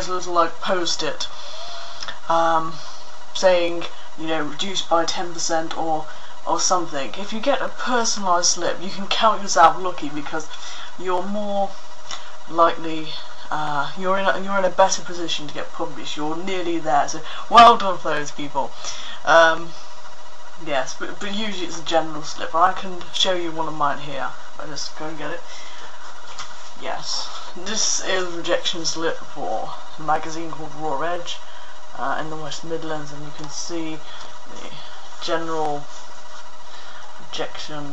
write a little like post-it saying, you know, reduced by 10% or something. If you get a personalised slip, you can count yourself lucky, because you're more likely, you're in a better position to get published. You're nearly there, so well done for those people. Yes, but usually it's a general slip. I can show you one of mine here. I'll just go and get it. Yes, this is a rejection slip for a magazine called Raw Edge in the West Midlands, and you can see the general rejection,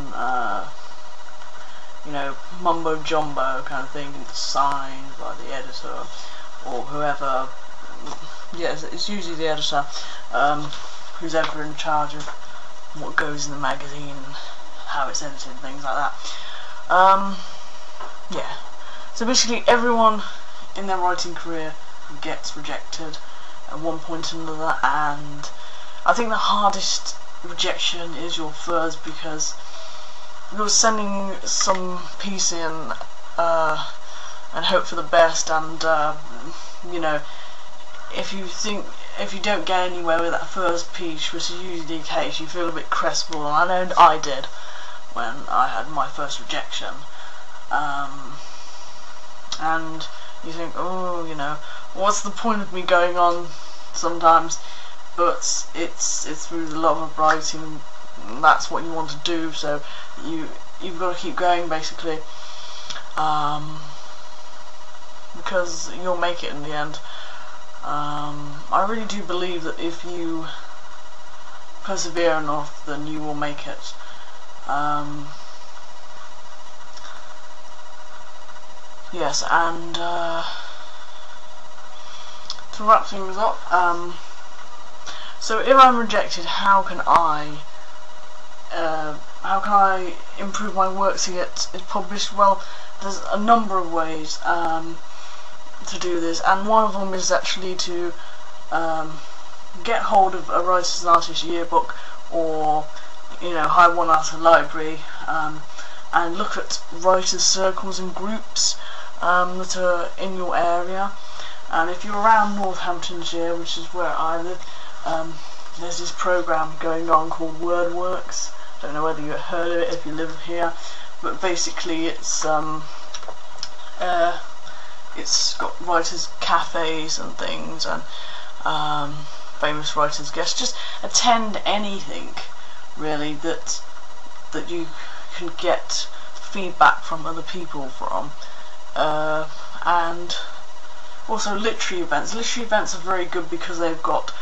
you know, mumbo jumbo kind of thing, signed by the editor or whoever. Yes, it's usually the editor, who's ever in charge of what goes in the magazine and how it's edited, things like that. Yeah, so basically everyone in their writing career gets rejected at one point or another, and I think the hardest rejection is your first, because you're sending some piece in and hope for the best, and you know, if you don't get anywhere with that first piece, which is usually the case, you feel a bit crestfallen. I know I did when I had my first rejection, and you think, oh, you know, what's the point of me going on sometimes? But it's through the love of writing, that's what you want to do, so you've got to keep going, basically, because you'll make it in the end. I really do believe that if you persevere enough, then you will make it. Yes, and to wrap things up, so if I'm rejected, how can I improve my work to get it published? Well, there's a number of ways to do this, and one of them is actually to get hold of a Writers and Artists yearbook, or, you know, hire one out of a library, and look at writers' circles and groups that are in your area. And if you're around Northamptonshire, which is where I live, there's this program going on called WordWorks. Don't know whether you've heard of it if you live here, but basically it's got writers' cafes and things, and famous writers' guests. Just attend anything really that you can get feedback from other people from, and also literary events. Literary events are very good because they've got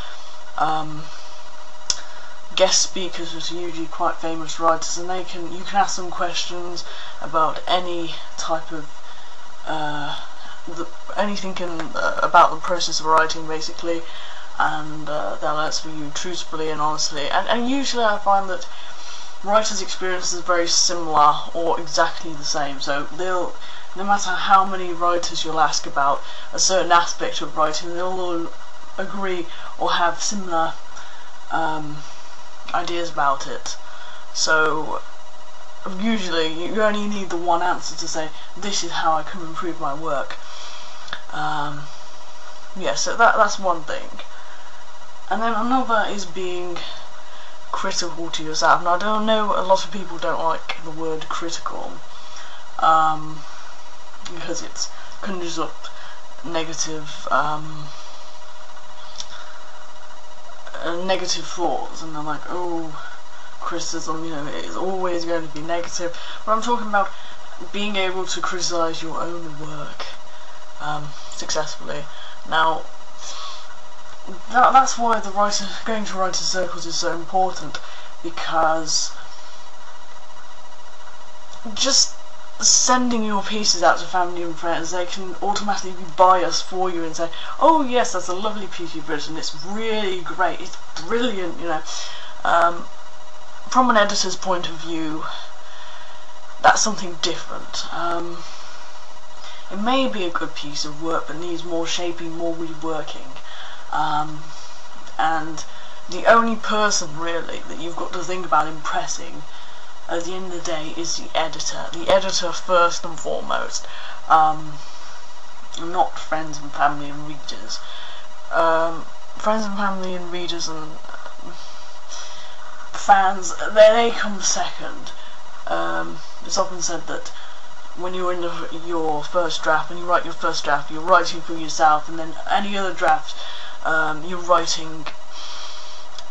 guest speakers, which are usually quite famous writers, and you can ask them questions about any type of anything about the process of writing, basically, and they'll answer you truthfully and honestly. And usually I find that writers' experience is very similar or exactly the same, so no matter how many writers you'll ask about a certain aspect of writing, they'll all agree or have similar ideas about it. So usually you only need the one answer to say, this is how I can improve my work. Yeah, so that's one thing. And then another is being critical to yourself. Now, I don't know, a lot of people don't like the word critical, because it conjures up negative negative thoughts, and they're like, oh, criticism, you know, it's always going to be negative. But I'm talking about being able to criticize your own work successfully. Now, that's why going to writer circles is so important, because just sending your pieces out to family and friends, they can automatically be biased for you and say, oh yes, that's a lovely piece you've written, it's really great, it's brilliant, you know. From an editor's point of view, that's something different. It may be a good piece of work but needs more shaping, more reworking, and the only person really that you've got to think about impressing at the end of the day is the editor. The editor first and foremost. not friends and family and readers. Friends and family and readers and fans, they come second. It's often said that when you're in your first draft, when you write your first draft, you're writing for yourself, and then any other draft, you're writing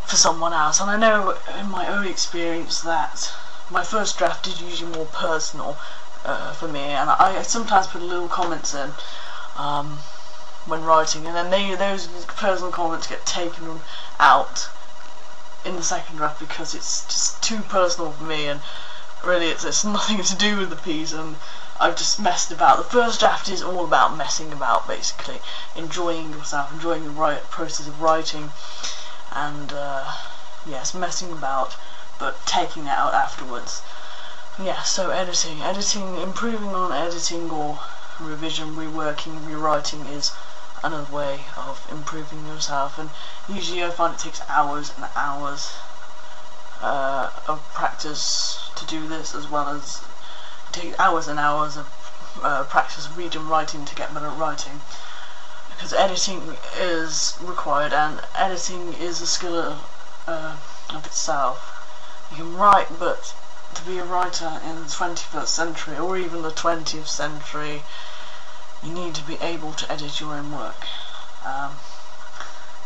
for someone else. And I know in my own experience that my first draft is usually more personal for me, and I sometimes put little comments in when writing, and then those personal comments get taken out in the second draft because it's just too personal for me, and really it's nothing to do with the piece, and I've just messed about. The first draft is all about messing about, basically enjoying yourself, enjoying the process of writing, and yes, messing about, but taking it out afterwards. Yeah, so editing, improving on editing or revision, reworking, rewriting is another way of improving yourself, and usually I find it takes hours and hours of practice to do this, as well as it takes hours and hours of practice of reading and writing to get better at writing, because editing is required, and editing is a skill of itself. You can write, but to be a writer in the 21st century or even the 20th century, you need to be able to edit your own work.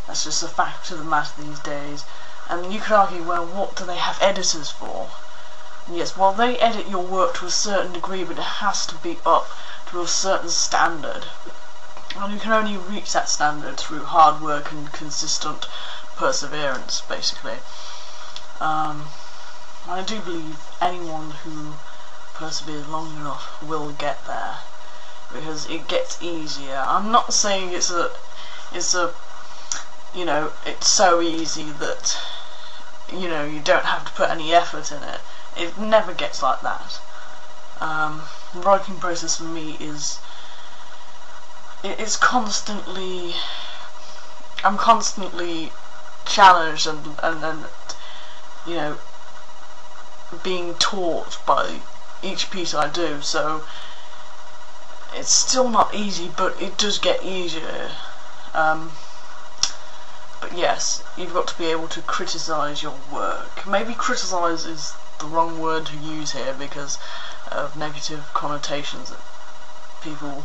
That's just a fact of the matter these days. And you could argue, well, what do they have editors for? Yes, well, they edit your work to a certain degree, but it has to be up to a certain standard. And you can only reach that standard through hard work and consistent perseverance, basically. I do believe anyone who perseveres long enough will get there, because it gets easier. I'm not saying it's you know, it's so easy that, you know, you don't have to put any effort in it. It never gets like that. The writing process for me is, it's constantly, I'm constantly challenged and you know, being taught by each piece I do, so it's still not easy, but it does get easier. But yes, you've got to be able to criticise your work. Maybe criticise is the wrong word to use here because of negative connotations that people